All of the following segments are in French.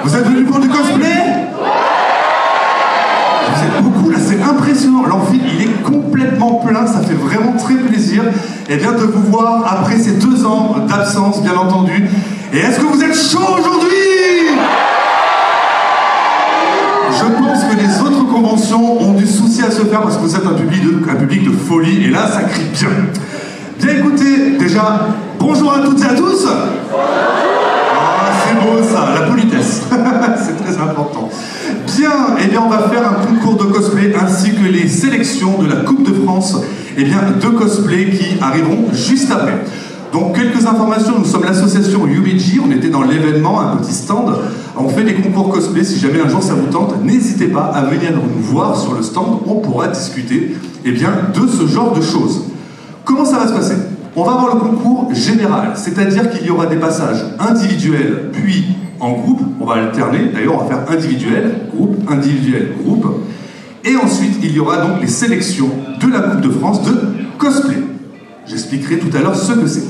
Vous êtes venus pour du cosplay? Vous êtes beaucoup là, c'est impressionnant. L'amphi, il est complètement plein, ça fait vraiment très plaisir de vous voir après ces 2 ans d'absence, bien entendu. Et est-ce que vous êtes chaud aujourd'hui? Je pense que les autres conventions ont du souci à se faire parce que vous êtes un public de folie, et là, ça crie bien. Bien écoutez, déjà, bonjour à toutes et à tous. C'est beau ça, la politesse, c'est très important. Bien, on va faire un concours de cosplay ainsi que les sélections de la Coupe de France de cosplay qui arriveront juste après. Donc quelques informations, nous sommes l'association UBG, on était dans l'événement, un petit stand. On fait des concours cosplay, si jamais un jour ça vous tente, n'hésitez pas à venir nous voir sur le stand, on pourra discuter de ce genre de choses. Comment ça va se passer? On va avoir le concours général, c'est-à-dire qu'il y aura des passages individuels, puis en groupe, on va alterner, d'ailleurs on va faire individuel, groupe, et ensuite il y aura donc les sélections de la Coupe de France de cosplay. J'expliquerai tout à l'heure ce que c'est.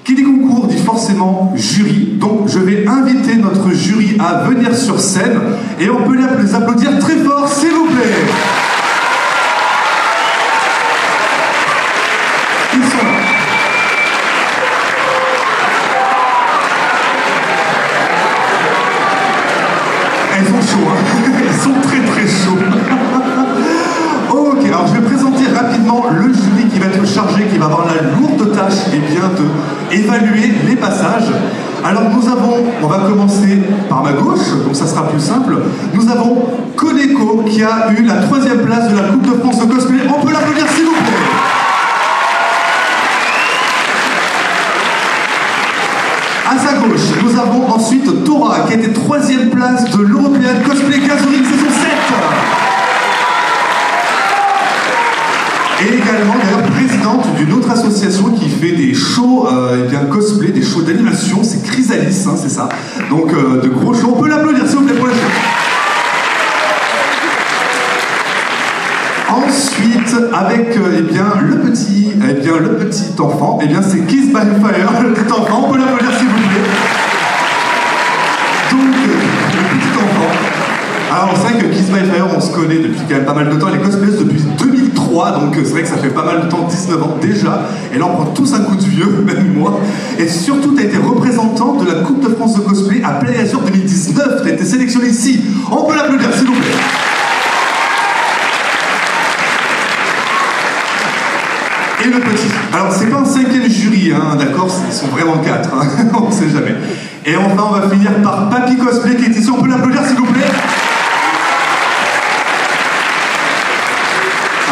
Qui dit concours dit forcément jury, donc je vais inviter notre jury à venir sur scène, et on peut les applaudir très fort, s'il vous plaît. Ils sont là. Ils sont chauds, hein. Ils sont très très chauds. Ok, alors je vais présenter rapidement le jury qui va être chargé, qui va avoir la lourde tâche d'évaluer les passages. Alors on va commencer par ma gauche, donc ça sera plus simple. Nous avons Koneko qui a eu la 3e place de la Coupe de France de cosplay. On peut l'applaudir s'il vous plaît. À sa gauche, nous avons ensuite Tora qui a été 3e place de l'European Cosplay Gathering saison 7. Et également d'ailleurs présidente d'une autre association qui fait des shows cosplay, des shows d'animation, c'est Chrysalis, hein, c'est ça. Donc de gros shows, on peut l'applaudir s'il vous plaît pour la show. Ensuite, avec le petit enfant, c'est Kiss by Fire, le petit enfant, on peut l'applaudir s'il vous plaît. Donc, le petit enfant. Alors, c'est vrai que Kiss by Fire, on se connaît depuis quand même pas mal de temps, elle est cosplayeuses depuis 2003, donc c'est vrai que ça fait pas mal de temps, 19 ans déjà, et là on prend tous un coup de vieux, même moi. Et surtout, tu as été représentante de la Coupe de France de cosplay à Play Azure 2019, tu as été sélectionnée ici. On peut l'applaudir s'il vous plaît. Et le petit. Alors, c'est pas un 5e jury, hein, d'accord? Ils sont vraiment 4, hein, on sait jamais. Et enfin, on va finir par Papy Cosplay qui est ici. On peut l'applaudir, s'il vous plaît?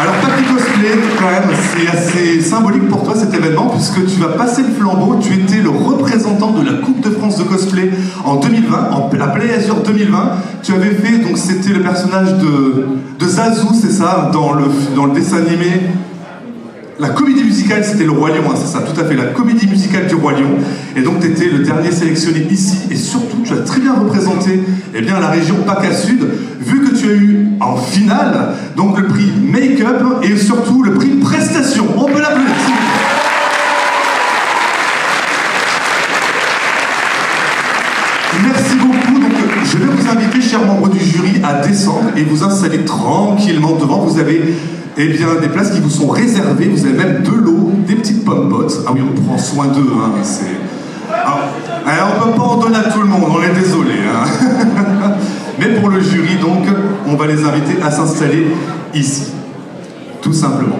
Alors, Papy Cosplay, quand même, c'est assez symbolique pour toi cet événement, puisque tu vas passer le flambeau. Tu étais le représentant de la Coupe de France de cosplay en 2020, la Play Azure 2020. Tu avais fait, donc, c'était le personnage de Zazu, c'est ça, dans le dessin animé. La comédie musicale, c'était le Roi Lion, hein, c'est ça, tout à fait, la comédie musicale du Roi Lion. Et donc, tu étais le dernier sélectionné ici, et surtout, tu as très bien représenté la région PACA Sud, vu que tu as eu en finale, donc le prix Make-up, et surtout le prix Prestation. On peut l'applaudir, s'il vous plaît. Merci beaucoup. Donc, je vais vous inviter, chers membres du jury, à descendre et vous installer tranquillement devant. Vous avez des places qui vous sont réservées, vous avez même de l'eau, des petites pommes-potes. Ah oui, on prend soin d'eux, hein, on ne peut pas en donner à tout le monde, on est désolé. Hein. Mais pour le jury, donc, on va les inviter à s'installer ici, tout simplement.